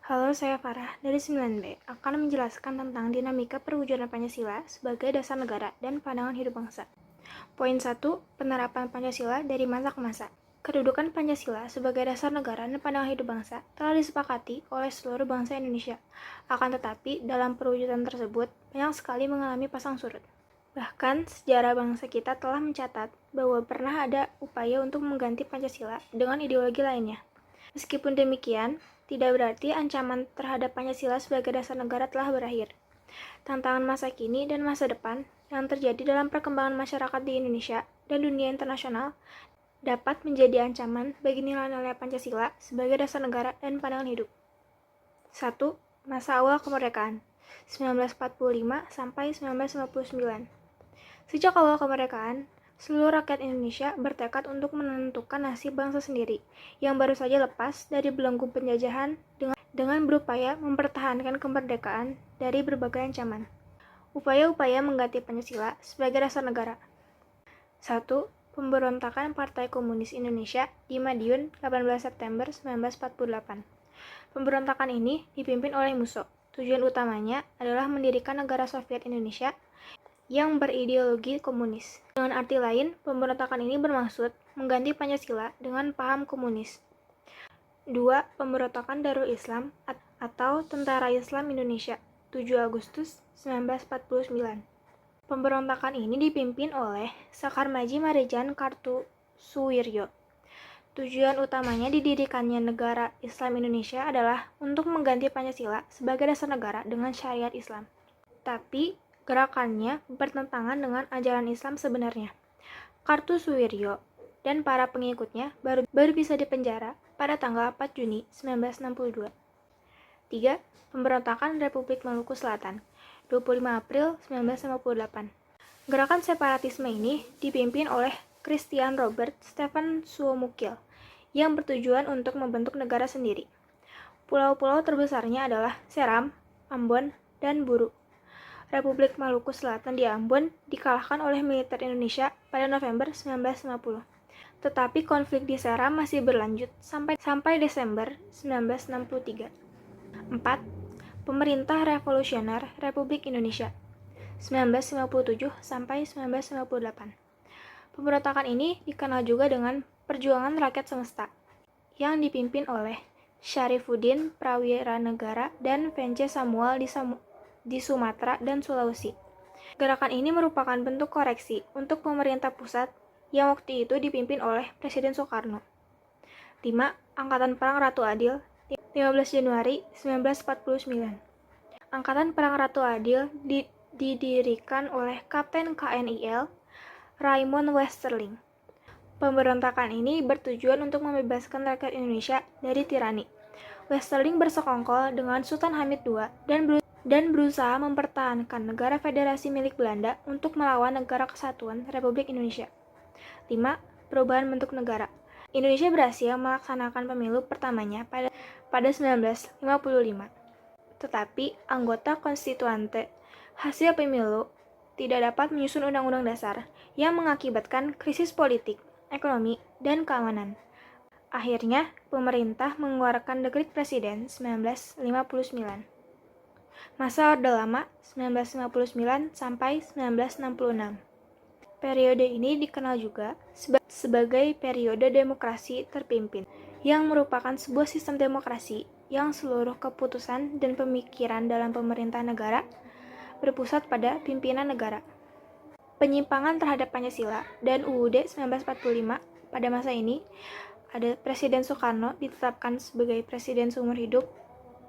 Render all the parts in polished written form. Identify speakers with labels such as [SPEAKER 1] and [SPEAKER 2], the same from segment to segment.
[SPEAKER 1] Halo, saya Farah dari 9B akan menjelaskan tentang dinamika perwujudan Pancasila sebagai dasar negara dan pandangan hidup bangsa. Poin 1. Penerapan Pancasila dari masa ke masa. Kedudukan Pancasila sebagai dasar negara dan pandangan hidup bangsa telah disepakati oleh seluruh bangsa Indonesia. Akan tetapi, dalam perwujudan tersebut, banyak sekali mengalami pasang surut. Bahkan, sejarah bangsa kita telah mencatat bahwa pernah ada upaya untuk mengganti Pancasila dengan ideologi lainnya. Meskipun demikian, tidak berarti ancaman terhadap Pancasila sebagai dasar negara telah berakhir. Tantangan masa kini dan masa depan yang terjadi dalam perkembangan masyarakat di Indonesia dan dunia internasional dapat menjadi ancaman bagi nilai-nilai Pancasila sebagai dasar negara dan pandangan hidup. 1. Masa awal kemerdekaan 1945 sampai 1959. Sejak awal kemerdekaan, seluruh rakyat Indonesia bertekad untuk menentukan nasib bangsa sendiri yang baru saja lepas dari belenggu penjajahan dengan berupaya mempertahankan kemerdekaan dari berbagai ancaman. Upaya-upaya mengganti Pancasila sebagai dasar negara. 1. Pemberontakan Partai Komunis Indonesia di Madiun 18 September 1948. Pemberontakan ini dipimpin oleh Musso. Tujuan utamanya adalah mendirikan negara Soviet Indonesia yang berideologi komunis. Dengan arti lain, pemberontakan ini bermaksud mengganti Pancasila dengan paham komunis. 2. Pemberontakan Darul Islam atau Tentara Islam Indonesia 7 Agustus 1949. Pemberontakan ini dipimpin oleh Sakarmaji Marijan Kartosuwiryo. Tujuan utamanya didirikannya negara Islam Indonesia adalah untuk mengganti Pancasila sebagai dasar negara dengan syariat Islam. Tapi gerakannya bertentangan dengan ajaran Islam sebenarnya. Kartosuwiryo dan para pengikutnya baru bisa dipenjara pada tanggal 4 Juni 1962. 3. Pemberontakan Republik Maluku Selatan 25 April 1958. Gerakan separatisme ini dipimpin oleh Christian Robert Stephen Suomukil yang bertujuan untuk membentuk negara sendiri. Pulau-pulau terbesarnya adalah Seram, Ambon, dan Buru. Republik Maluku Selatan di Ambon dikalahkan oleh militer Indonesia pada November 1950. Tetapi konflik di Seram masih berlanjut sampai Desember 1963. 4. Pemerintah Revolusioner Republik Indonesia 1957 sampai 1958. Pemberontakan ini dikenal juga dengan Perjuangan Rakyat Semesta yang dipimpin oleh Syarifuddin Prawiranegara dan Vence Samuel di Sumatera dan Sulawesi. Gerakan ini merupakan bentuk koreksi untuk pemerintah pusat yang waktu itu dipimpin oleh Presiden Soekarno. 5. Angkatan Perang Ratu Adil 15 Januari 1949. Angkatan Perang Ratu Adil didirikan oleh Kapten KNIL Raymond Westerling. Pemberontakan ini bertujuan untuk membebaskan rakyat Indonesia dari tirani. Westerling bersekongkol dengan Sultan Hamid II dan berusaha mempertahankan negara federasi milik Belanda untuk melawan negara kesatuan Republik Indonesia. 5. Perubahan bentuk negara. Indonesia berhasil melaksanakan pemilu pertamanya pada 1955. Tetapi anggota konstituante hasil pemilu tidak dapat menyusun undang-undang dasar yang mengakibatkan krisis politik, ekonomi, dan keamanan. Akhirnya, pemerintah mengeluarkan Dekret Presiden 1959. Masa Orde Lama 1959 sampai 1966. Periode ini dikenal juga sebagai periode demokrasi terpimpin, yang merupakan sebuah sistem demokrasi yang seluruh keputusan dan pemikiran dalam pemerintah negara berpusat pada pimpinan negara. Penyimpangan terhadap Pancasila dan UUD 1945 pada masa ini ada Presiden Soekarno ditetapkan sebagai presiden seumur hidup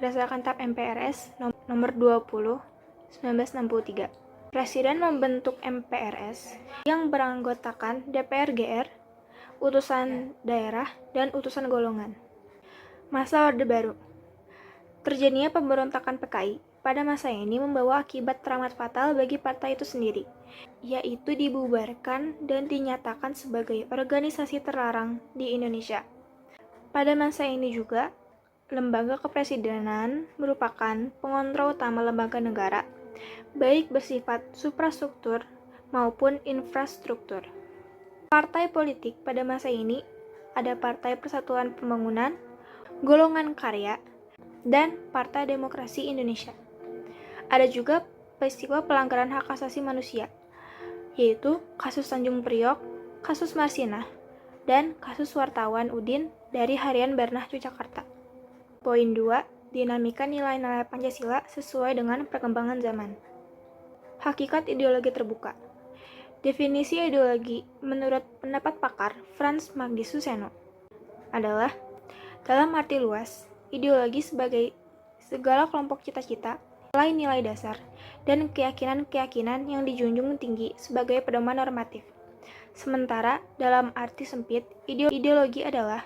[SPEAKER 1] berdasarkan TAP MPRS nomor 20 1963. Presiden membentuk MPRS yang beranggotakan DPR GR, utusan daerah, dan utusan golongan. Masa Orde Baru. Terjadinya pemberontakan PKI pada masa ini membawa akibat teramat fatal bagi partai itu sendiri, yaitu dibubarkan dan dinyatakan sebagai organisasi terlarang di Indonesia. Pada masa ini juga, lembaga kepresidenan merupakan pengontrol utama lembaga negara, baik bersifat suprastruktur maupun infrastruktur. Partai politik pada masa ini ada Partai Persatuan Pembangunan, Golongan Karya, dan Partai Demokrasi Indonesia. Ada juga peristiwa pelanggaran hak asasi manusia, yaitu kasus Tanjung Priok, kasus Marsinah, dan kasus wartawan Udin dari Harian Bernah Yogyakarta. Poin 2. Dinamika nilai-nilai Pancasila sesuai dengan perkembangan zaman. Hakikat ideologi terbuka. Definisi ideologi menurut pendapat pakar Frans Magdi Suseno adalah, dalam arti luas, ideologi sebagai segala kelompok cita-cita, nilai-nilai dasar, dan keyakinan-keyakinan yang dijunjung tinggi sebagai pedoman normatif. Sementara dalam arti sempit, ideologi adalah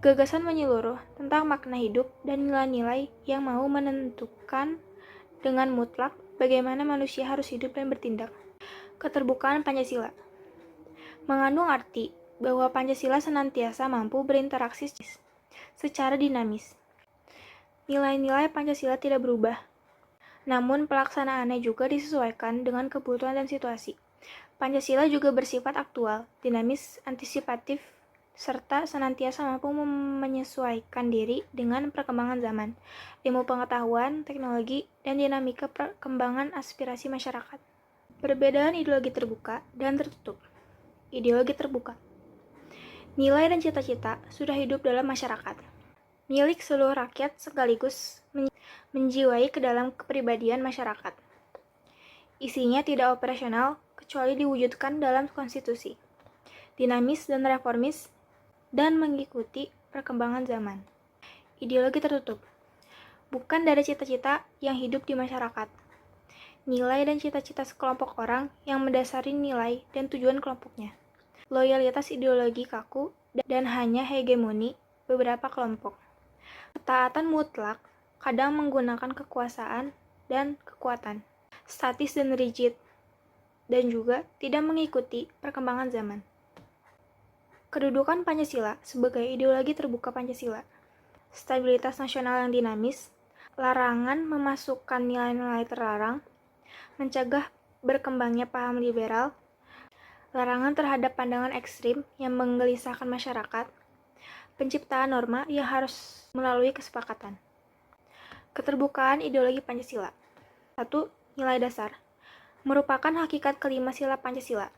[SPEAKER 1] gagasan menyeluruh tentang makna hidup dan nilai-nilai yang mau menentukan dengan mutlak bagaimana manusia harus hidup dan bertindak. Keterbukaan Pancasila mengandung arti bahwa Pancasila senantiasa mampu berinteraksi secara dinamis. Nilai-nilai Pancasila tidak berubah, namun pelaksanaannya juga disesuaikan dengan kebutuhan dan situasi. Pancasila juga bersifat aktual, dinamis, antisipatif, serta senantiasa mampu menyesuaikan diri dengan perkembangan zaman, ilmu pengetahuan, teknologi, dan dinamika perkembangan aspirasi masyarakat. Perbedaan ideologi terbuka dan tertutup. Ideologi terbuka. Nilai dan cita-cita sudah hidup dalam masyarakat, milik seluruh rakyat sekaligus menjiwai ke dalam kepribadian masyarakat. Isinya tidak operasional kecuali diwujudkan dalam konstitusi, dinamis dan reformis, dan mengikuti perkembangan zaman. Ideologi tertutup. Bukan dari cita-cita yang hidup di masyarakat, nilai dan cita-cita sekelompok orang yang mendasari nilai dan tujuan kelompoknya. Loyalitas ideologi kaku dan hanya hegemoni beberapa kelompok. Ketaatan mutlak kadang menggunakan kekuasaan dan kekuatan, statis dan rigid, dan juga tidak mengikuti perkembangan zaman. Kedudukan Pancasila sebagai ideologi terbuka Pancasila. Stabilitas nasional yang dinamis, larangan memasukkan nilai-nilai terlarang, mencegah berkembangnya paham liberal, larangan terhadap pandangan ekstrim yang menggelisahkan masyarakat, penciptaan norma yang harus melalui kesepakatan. Keterbukaan ideologi Pancasila. 1. Nilai dasar. Merupakan hakikat kelima sila Pancasila.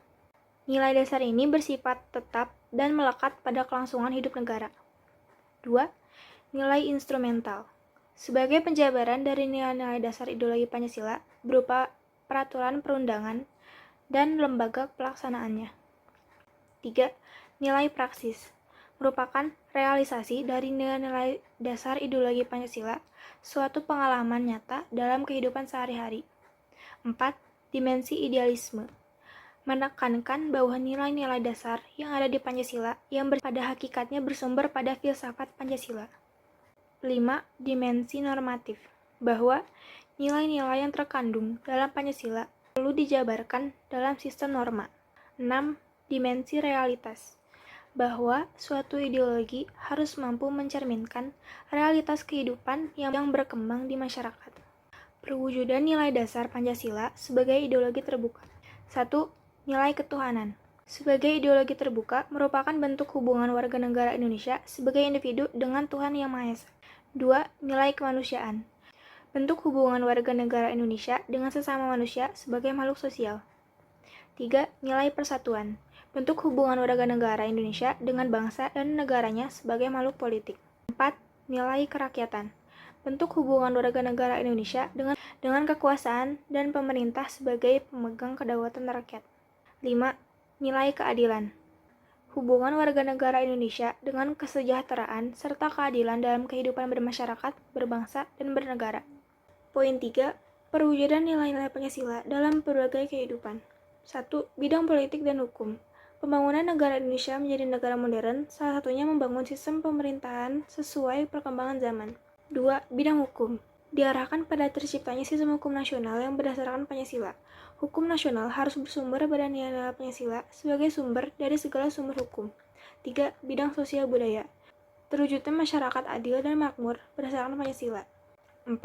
[SPEAKER 1] Nilai dasar ini bersifat tetap dan melekat pada kelangsungan hidup negara. 2. Nilai instrumental. Sebagai penjabaran dari nilai-nilai dasar ideologi Pancasila berupa peraturan perundangan dan lembaga pelaksanaannya. 3. Nilai praksis. Merupakan realisasi dari nilai-nilai dasar ideologi Pancasila, suatu pengalaman nyata dalam kehidupan sehari-hari. 4. Dimensi idealisme. Menekankan bahwa nilai-nilai dasar yang ada di Pancasila yang pada hakikatnya bersumber pada filsafat Pancasila. 5. Dimensi normatif. Bahwa nilai-nilai yang terkandung dalam Pancasila perlu dijabarkan dalam sistem norma. 6. Dimensi realitas. Bahwa suatu ideologi harus mampu mencerminkan realitas kehidupan yang berkembang di masyarakat. Perwujudan nilai dasar Pancasila sebagai ideologi terbuka. 1. Nilai ketuhanan. Sebagai ideologi terbuka merupakan bentuk hubungan warga negara Indonesia sebagai individu dengan Tuhan Yang Maha Esa. 2. Nilai kemanusiaan. Bentuk hubungan warga negara Indonesia dengan sesama manusia sebagai makhluk sosial. 3. Nilai persatuan. Bentuk hubungan warga negara Indonesia dengan bangsa dan negaranya sebagai makhluk politik. 4. Nilai kerakyatan. Bentuk hubungan warga negara Indonesia dengan kekuasaan dan pemerintah sebagai pemegang kedaulatan rakyat. 5. Nilai keadilan. Hubungan warga negara Indonesia dengan kesejahteraan serta keadilan dalam kehidupan bermasyarakat, berbangsa, dan bernegara. Poin 3. Perwujudan nilai-nilai Pancasila dalam berbagai kehidupan. 1. Bidang politik dan hukum. Pembangunan negara Indonesia menjadi negara modern, salah satunya membangun sistem pemerintahan sesuai perkembangan zaman. 2. Bidang hukum. Diarahkan pada terciptanya sistem hukum nasional yang berdasarkan Pancasila. Hukum nasional harus bersumber pada nilai-nilai Pancasila sebagai sumber dari segala sumber hukum. 3. Bidang sosial budaya. Terwujudnya masyarakat adil dan makmur berdasarkan Pancasila. 4.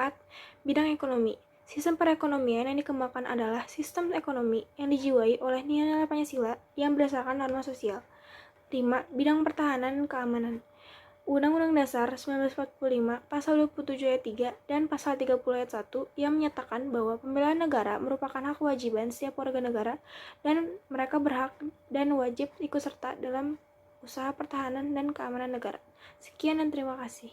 [SPEAKER 1] Bidang ekonomi. Sistem perekonomian yang dikembangkan adalah sistem ekonomi yang dijiwai oleh nilai-nilai Pancasila yang berdasarkan norma sosial. 5. Bidang pertahanan dan keamanan. Undang-Undang Dasar 1945 Pasal 27 ayat 3 dan Pasal 30 ayat 1 yang menyatakan bahwa pembelaan negara merupakan hak kewajiban setiap warga negara dan mereka berhak dan wajib ikut serta dalam usaha pertahanan dan keamanan negara. Sekian dan terima kasih.